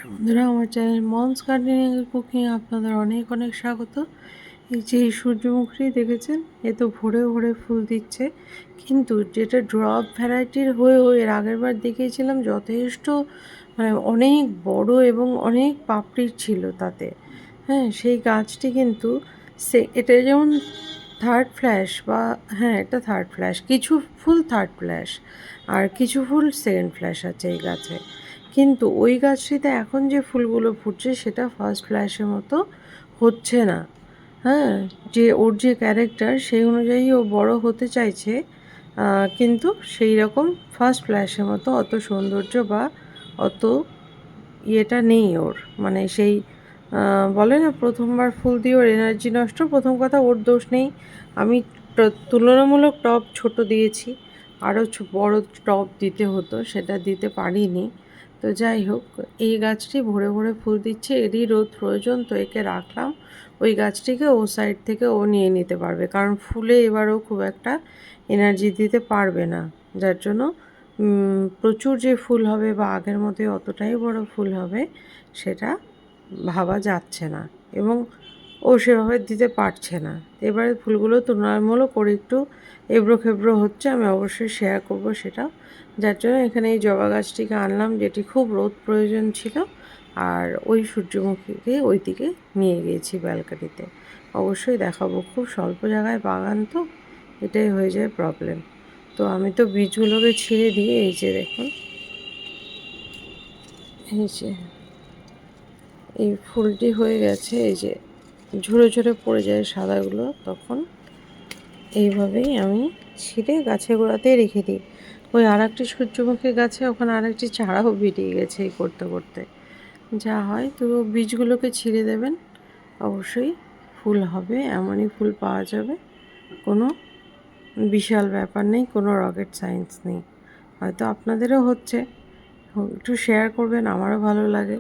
বন্ধুরা, আমার channel moms gardening এর কুকিং আপনাদের অনেক অনেক স্বাগত। এই যে এই সূর্যমুখী দেখেছেন, এ তো ভরে ভরে ফুল দিচ্ছে, কিন্তু যেটা ড্রপ ভ্যারাইটির হয়েও এর আগের বার দেখিয়েছিলাম যথেষ্ট মানে অনেক বড় এবং অনেক পাপড়ির ছিল তাতে। হ্যাঁ, সেই গাছটি কিন্তু এটা যেমন থার্ড ফ্ল্যাশ বা হ্যাঁ, এটা থার্ড ফ্ল্যাশ, কিছু ফুল থার্ড ফ্ল্যাশ আর কিছু ফুল সেকেন্ড ফ্ল্যাশ আছে এই গাছে। কিন্তু ওই গাছটিতে এখন যে ফুলগুলো ফুটছে সেটা ফার্স্ট ফ্ল্যাশের মতো হচ্ছে না। হ্যাঁ, যে ওর যে ক্যারেক্টার সেই অনুযায়ী ও বড় হতে চাইছে, কিন্তু সেই রকম ফার্স্ট ফ্ল্যাশের মতো অত সৌন্দর্য বা অত ইয়েটা নেই ওর। মানে সেই বলে না, প্রথমবার ফুল দিয়ে ওর এনার্জি নষ্ট। প্রথম কথা, ওর দোষ নেই। আমি তুলনামূলক টব ছোট দিয়েছি, আরও বড় টব দিতে হতো, সেটা দিতে পারিনি। তো যাই হোক, এই গাছটি ভরে ভরে ফুল দিচ্ছে, এরই রোদ প্রয়োজন, তো একে রাখলাম। ওই গাছটিকে ও সাইড থেকে ও নিয়ে নিতে পারবে, কারণ ফুলে এবারও খুব একটা এনার্জি দিতে পারবে না, যার জন্য প্রচুর যে ফুল হবে বা আগের মতোই অতটাই বড় ফুল হবে সেটা ভাবা যাচ্ছে না, এবং ও সেভাবে দিতে পারছে না। এবারে ফুলগুলো তুলনামূলক করে একটু এবড়ো খেবড়ো হচ্ছে, আমি অবশ্যই শেয়ার করব সেটা। যার জন্য এখানে এই জবা গাছটিকে আনলাম, যেটি খুব রোদ প্রয়োজন ছিল, আর ওই সূর্যমুখীকে ওই দিকে নিয়ে গিয়েছি ব্যালকানিতে। অবশ্যই দেখাবো, খুব স্বল্প জায়গায় বাগান তো, এটাই হয়ে যায় প্রবলেম। তো আমি তো বীজগুলোকে ছিঁড়ে দিয়ে, এই যে দেখুন, এই যে এই ফুলটি হয়ে গেছে, এই যে ঝরে ঝরে পড়ে যায় সাদাগুলো, তখন এইভাবেই আমি ছিঁড়ে গাছের গোড়াতেই রেখে দিই। ওই আর একটি সূর্যমুখী গাছে ওখানে আরেকটি চারাও বেরিয়ে গেছে এই করতে করতে। যা হয়, তো বীজগুলোকে ছিঁড়ে দেবেন, অবশ্যই ফুল হবে, এমনই ফুল পাওয়া যাবে। কোনো বিশাল ব্যাপার নেই, কোনো রকেট সায়েন্স নেই। হয়তো আপনাদেরও হচ্ছে, একটু শেয়ার করবেন, আমারও ভালো লাগে।